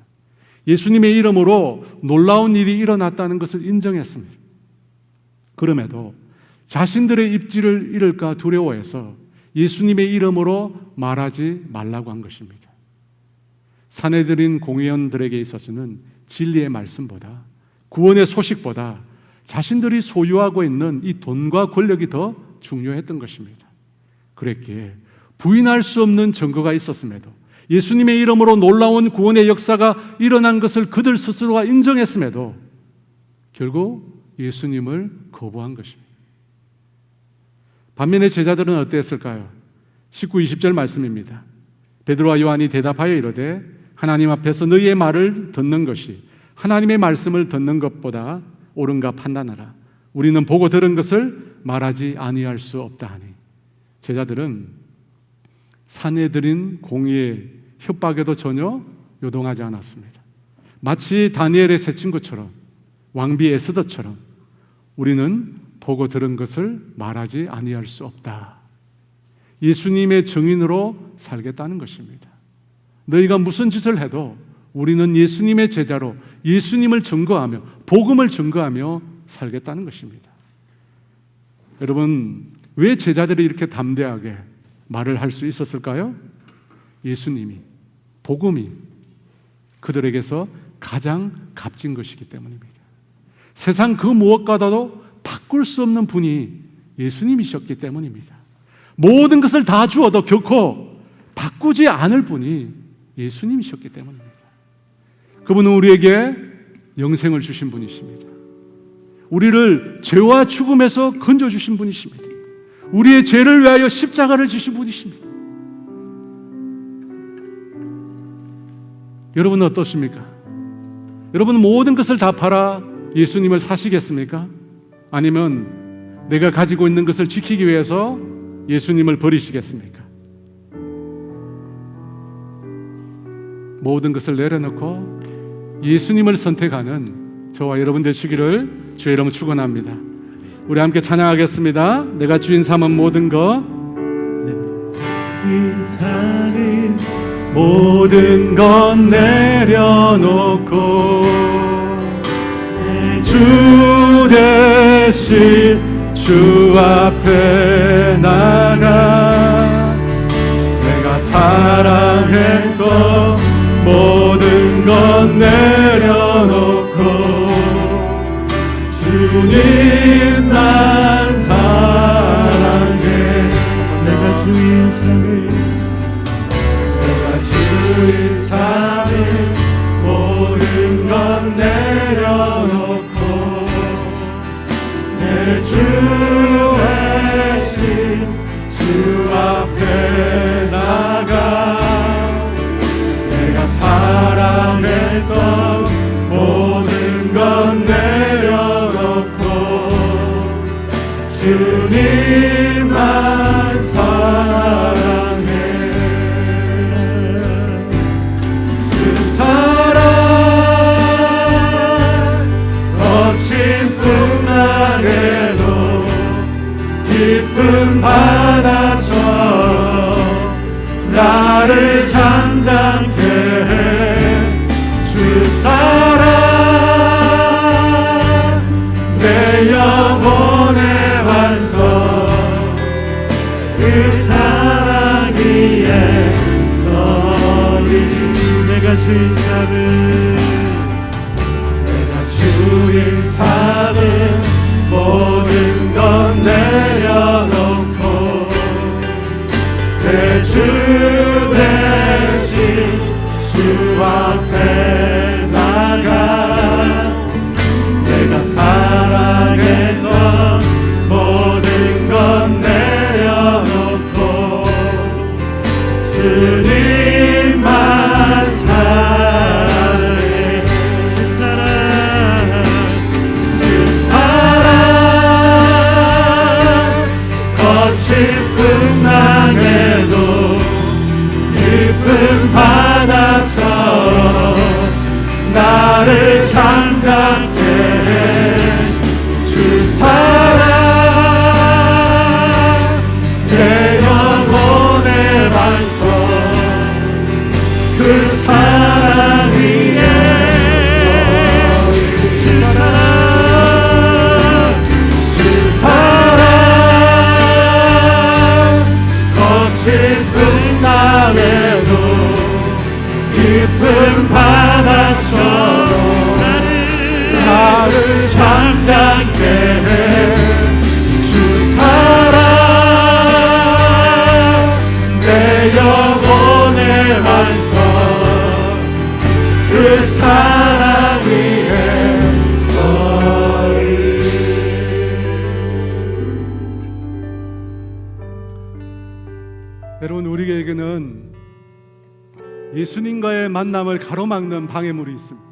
예수님의 이름으로 놀라운 일이 일어났다는 것을 인정했습니다. 그럼에도 자신들의 입지를 잃을까 두려워해서 예수님의 이름으로 말하지 말라고 한 것입니다. 사내들인 공의원들에게 있어서는 진리의 말씀보다 구원의 소식보다 자신들이 소유하고 있는 이 돈과 권력이 더 중요했던 것입니다. 그랬기에 부인할 수 없는 증거가 있었음에도 예수님의 이름으로 놀라운 구원의 역사가 일어난 것을 그들 스스로가 인정했음에도 결국 예수님을 거부한 것입니다. 반면에 제자들은 어땠을까요? 19, 20절 말씀입니다. 베드로와 요한이 대답하여 이르되 하나님 앞에서 너희의 말을 듣는 것이 하나님의 말씀을 듣는 것보다 옳은가 판단하라. 우리는 보고 들은 것을 말하지 아니할 수 없다 하니. 제자들은 사내들인 공의의 협박에도 전혀 요동하지 않았습니다. 마치 다니엘의 세 친구처럼, 왕비 에스더처럼 우리는 보고 들은 것을 말하지 아니할 수 없다. 예수님의 증인으로 살겠다는 것입니다. 너희가 무슨 짓을 해도 우리는 예수님의 제자로 예수님을 증거하며 복음을 증거하며 살겠다는 것입니다. 여러분, 왜 제자들이 이렇게 담대하게 말을 할 수 있었을까요? 예수님이, 복음이 그들에게서 가장 값진 것이기 때문입니다. 세상 그 무엇과도 바꿀 수 없는 분이 예수님이셨기 때문입니다. 모든 것을 다 주어도 결코 바꾸지 않을 분이 예수님이셨기 때문입니다. 그분은 우리에게 영생을 주신 분이십니다. 우리를 죄와 죽음에서 건져주신 분이십니다. 우리의 죄를 위하여 십자가를 지신 분이십니다. 여러분은 어떻습니까? 여러분은 모든 것을 다 팔아 예수님을 사시겠습니까? 아니면 내가 가지고 있는 것을 지키기 위해서 예수님을 버리시겠습니까? 모든 것을 내려놓고 예수님을 선택하는 저와 여러분 되시기를 주의 이름으로 축원합니다. 우리 함께 찬양하겠습니다. 내가 주인 삼은 모든 것, 인상을 모든 것 내려놓고 내 주 주 대신 주 앞에 나가 내가 사랑했던 모든 것 내려놓고 주님 난 사랑해. 내가 주인 삼을 모든 것 내려놓고 내 주 대신 주 앞에 나가 내가 사랑했던 모든 것 내려놓고 주님만 사랑해. 그 사랑 거친 풍랑에도 깊은 바다서 나를 잠잠케 해. 주 사랑 내 영혼의 반석 그 사랑 위에 서리. 내가 주인 삼을 주인 삼은 모든 것 내려놓고 내 주 대신 주 앞에 나가 내가 사랑했던 모든 것 내려놓고 주님만 사랑해. 주 사랑 거친 풍랑에도 깊은 바다처럼 나를 잠잠케 해. 주 사랑 내 영혼의 반석 그 사랑 위에 주 사랑 깊은 밤에도 깊은 바다처럼 나를 잠잠케 해. 주 사랑 내 영혼의 반석 그 사랑 위에 서리. 여러분, 우리에게는 예수님과의 만남을 가로막는 방해물이 있습니다.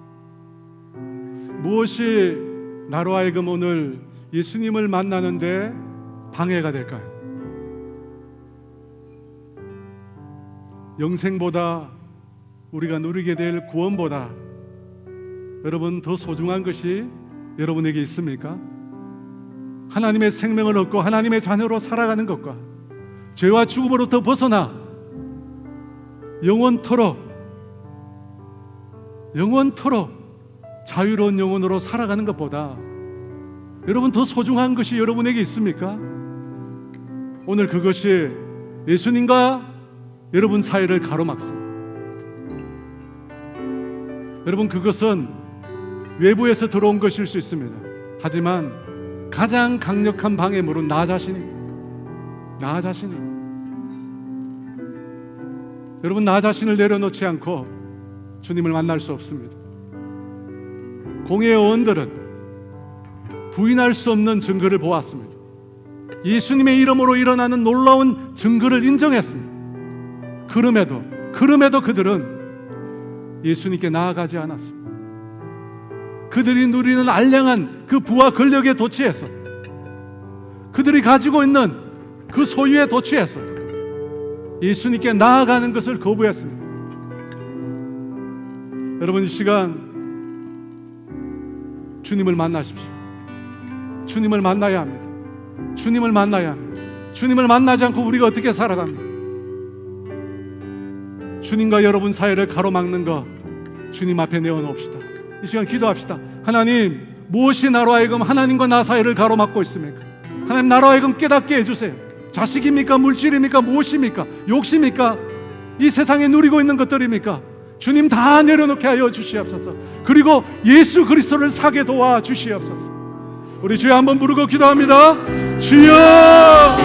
무엇이 나로 하여금 오늘 예수님을 만나는데 방해가 될까요? 영생보다 우리가 누리게 될 구원보다 여러분 더 소중한 것이 여러분에게 있습니까? 하나님의 생명을 얻고 하나님의 자녀로 살아가는 것과 죄와 죽음으로부터 벗어나 영원토록 자유로운 영혼으로 살아가는 것보다 여러분 더 소중한 것이 여러분에게 있습니까? 오늘 그것이 예수님과 여러분 사이를 가로막습니다. 여러분, 그것은 외부에서 들어온 것일 수 있습니다. 하지만 가장 강력한 방해물은 나 자신입니다. 나 자신입니다. 여러분, 나 자신을 내려놓지 않고 주님을 만날 수 없습니다. 공예의 어원들은 부인할 수 없는 증거를 보았습니다. 예수님의 이름으로 일어나는 놀라운 증거를 인정했습니다. 그럼에도 그들은 예수님께 나아가지 않았습니다. 그들이 누리는 알량한 그 부와 권력에 도취해서 그들이 가지고 있는 그 소유에 도취해서 예수님께 나아가는 것을 거부했습니다. 여러분, 이 시간 주님을 만나십시오. 주님을 만나야 합니다. 주님을 만나야 합니다. 주님을 만나지 않고 우리가 어떻게 살아갑니까? 주님과 여러분 사이를 가로막는 것 주님 앞에 내어놓읍시다. 이 시간 기도합시다. 하나님, 무엇이 나로 하여금 하나님과 나 사이를 가로막고 있습니까? 하나님, 나로 하여금 깨닫게 해주세요. 자식입니까? 물질입니까? 무엇입니까? 욕심입니까? 이 세상에 누리고 있는 것들입니까? 주님, 다 내려놓게 하여 주시옵소서. 그리고 예수 그리스도를 사게 도와 주시옵소서. 우리 주여 한번 부르고 기도합니다. 주여!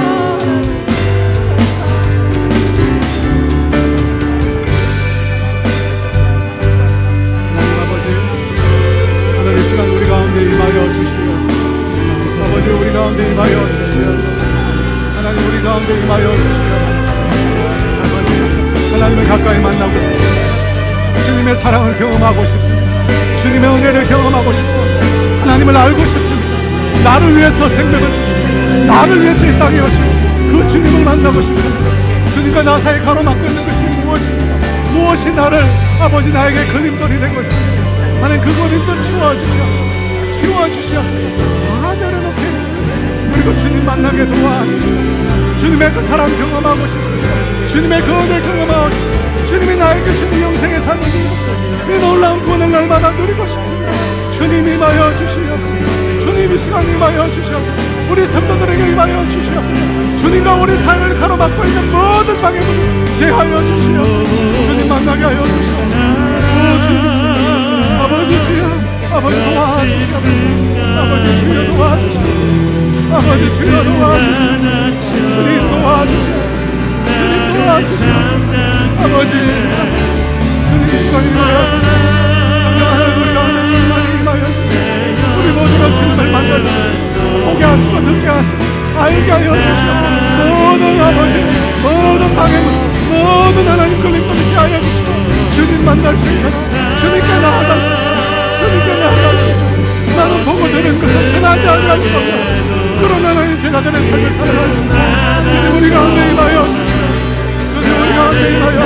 우리 가운데 임하여 주시옵소서. 아버지, 우리 가운데 임하여 주시옵소서. 하나님, 우리 가운데 임하여 주시옵소서. 아버지, 하나님을 가까이 만나고 싶습니다. 주님의 사랑을 경험하고 싶습니다. 주님의 은혜를 경험하고 싶습니다. 하나님을 알고 싶습니다. 나를 위해서 생명을 주시고 나를 위해서 이 땅에 오시고 그 주님을 만나고 싶습니다. 주님과 나 사이에 가로막고 있는 것이 무엇입니까? 무엇이 나를, 아버지, 나에게 그림돌이 된 것입니까? 하나님, 그 그림돌 치워주시옵소서. 치워주시옵소서. 다 내려놓게 해주세요. 그리고 주님 만나게 도와주시옵소서. 주님의 그 사랑 경험하고 싶습니다. 주님의 그 은혜 경험하고 싶습니다. 주님이 나에게 주신 영생의 삶을 이 놀라운 구원을 날마다 누리고 싶습니다. 주님 임하여 주시옵소서. 주님 이 시간 임하여 주시옵소서. 우리 성도들에게 임하여 주시옵소서. 주님과 우리 삶을 가로막고 있는 모든 방해물을 제하여 주시옵소서. 주님 만나게 하여 주시옵소서. 오 주님, 아버지 주여, 아버지 도와주시옵소서. 아버지 주여 도와주시옵소서. 아버지 주여 도와주시옵소서. 주님 도와주시옵소서. 주님 도와주시옵소서. 아버지, 주님 이 시간에 정말 우리 가운데 주님을 임하여 주시옵소서. 우리 모두가 주님을 만날 수 보게 하시고 듣게 하시고 알게 하여 주시옵소서. 모든 아버지, 모든 방해물, 모든 하나님 끌림돌이 하여 주시고 주님 만날 수 있도록 주님께 나아가시고 주님께 나아가시고 나는 보고 들은 것을 전하지 아니하시고 그런 하나님 제자들의 삶을 살아가시고 주님 우리 가운데 임하여 주시옵소서. 주님 우리 가운데 임하여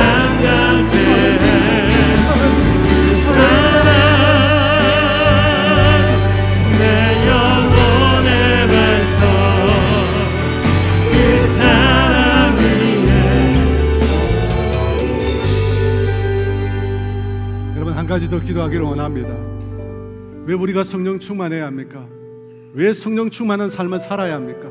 한 가지 더 기도하기를 원합니다. 왜 우리가 성령 충만해야 합니까? 왜 성령 충만한 삶을 살아야 합니까?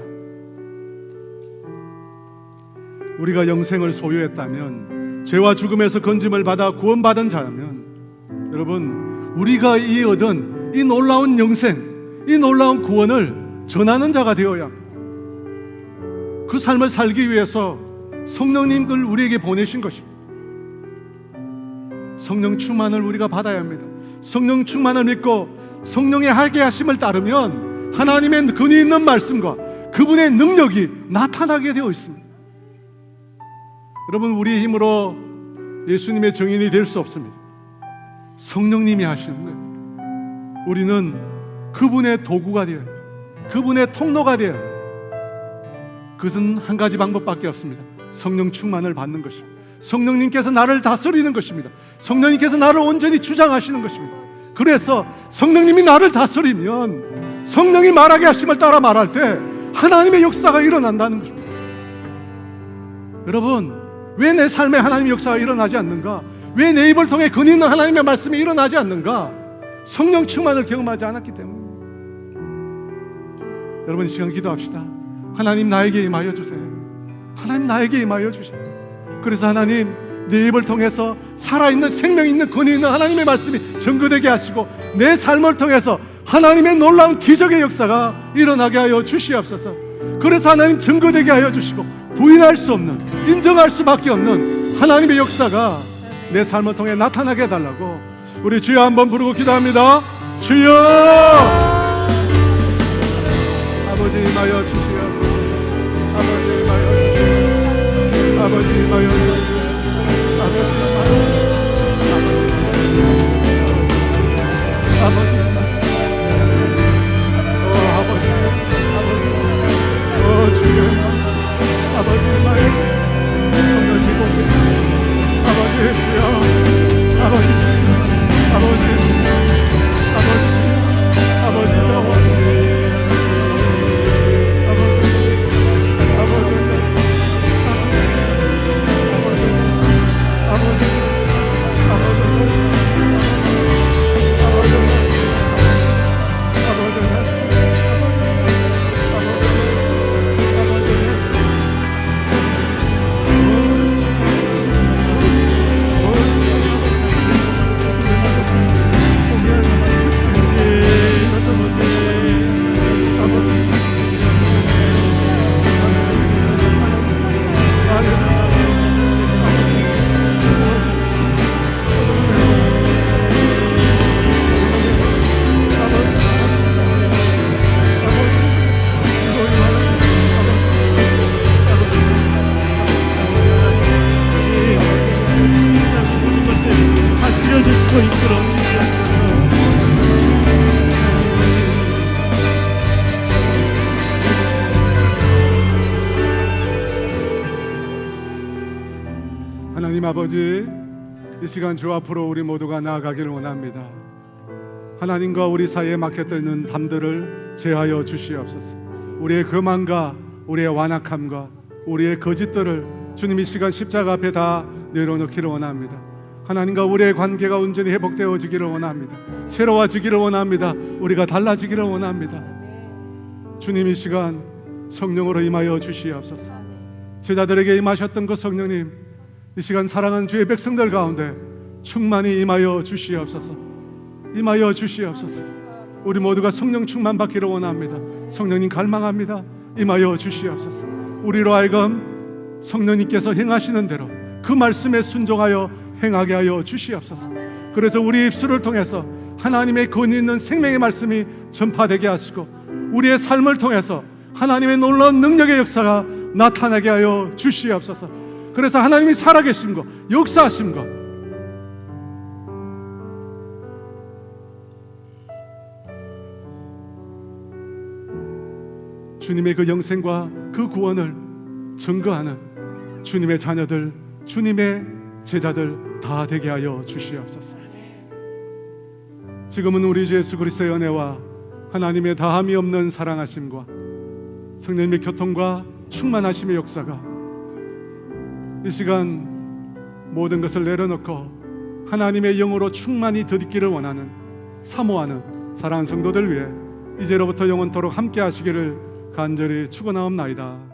우리가 영생을 소유했다면, 죄와 죽음에서 건짐을 받아 구원받은 자라면, 여러분, 우리가 이 얻은 이 놀라운 영생, 이 놀라운 구원을 전하는 자가 되어야 합니다. 그 삶을 살기 위해서 성령님을 우리에게 보내신 것입니다. 성령 충만을 우리가 받아야 합니다. 성령 충만을 믿고 성령의 하게 하심을 따르면 하나님의 근위 있는 말씀과 그분의 능력이 나타나게 되어 있습니다. 여러분, 우리의 힘으로 예수님의 증인이 될 수 없습니다. 성령님이 하시는 거예요. 우리는 그분의 도구가 되어요. 그분의 통로가 되어요. 그것은 한 가지 방법밖에 없습니다. 성령 충만을 받는 것입니다. 성령님께서 나를 다스리는 것입니다. 성령님께서 나를 온전히 주장하시는 것입니다. 그래서 성령님이 나를 다스리면 성령이 말하게 하심을 따라 말할 때 하나님의 역사가 일어난다는 것입니다. 여러분, 왜 내 삶에 하나님의 역사가 일어나지 않는가? 왜 내 입을 통해 근위 있는 하나님의 말씀이 일어나지 않는가? 성령 충만을 경험하지 않았기 때문입니다. 여러분, 이 시간 기도합시다. 하나님, 나에게 임하여 주세요. 하나님, 나에게 임하여 주세요. 그래서 하나님, 내 입을 통해서 살아있는 생명 있는 권위 있는 하나님의 말씀이 증거되게 하시고 내 삶을 통해서 하나님의 놀라운 기적의 역사가 일어나게 하여 주시옵소서. 그래서 하나님 증거되게 하여 주시고 부인할 수 없는, 인정할 수밖에 없는 하나님의 역사가 내 삶을 통해 나타나게 해달라고 우리 주여 한번 부르고 기도합니다. 주여! 아버지 임하여 주시옵소서. 아버지 임하여 주시옵소서. 아버지 임하여 주시옵소서. 아버지 아버지, 이 시간 주 앞으로 우리 모두가 나아가기를 원합니다. 하나님과 우리 사이에 막혔던 있는 담들을 제하여 주시옵소서. 우리의 교만과 우리의 완악함과 우리의 거짓들을 주님 이 시간 십자가 앞에 다 내려놓기를 원합니다. 하나님과 우리의 관계가 온전히 회복되어지기를 원합니다. 새로워지기를 원합니다. 우리가 달라지기를 원합니다. 주님 이 시간 성령으로 임하여 주시옵소서. 제자들에게 임하셨던 그 성령님, 이 시간 사랑하는 주의 백성들 가운데 충만히 임하여 주시옵소서. 임하여 주시옵소서. 우리 모두가 성령 충만 받기를 원합니다. 성령님 갈망합니다. 임하여 주시옵소서. 우리로 하여금 성령님께서 행하시는 대로 그 말씀에 순종하여 행하게 하여 주시옵소서. 그래서 우리 입술을 통해서 하나님의 권위 있는 생명의 말씀이 전파되게 하시고 우리의 삶을 통해서 하나님의 놀라운 능력의 역사가 나타나게 하여 주시옵소서. 그래서 하나님이 살아계신 것, 역사하신 것, 주님의 그 영생과 그 구원을 증거하는 주님의 자녀들, 주님의 제자들 다 되게 하여 주시옵소서. 지금은 우리 주 예수 그리스도의 은혜와 하나님의 다함이 없는 사랑하심과 성령님의 교통과 충만하심의 역사가 이 시간 모든 것을 내려놓고 하나님의 영으로 충만히 덧입기를 원하는, 사모하는 사랑하는 성도들 위해 이제로부터 영원토록 함께 하시기를 간절히 축원하옵나이다.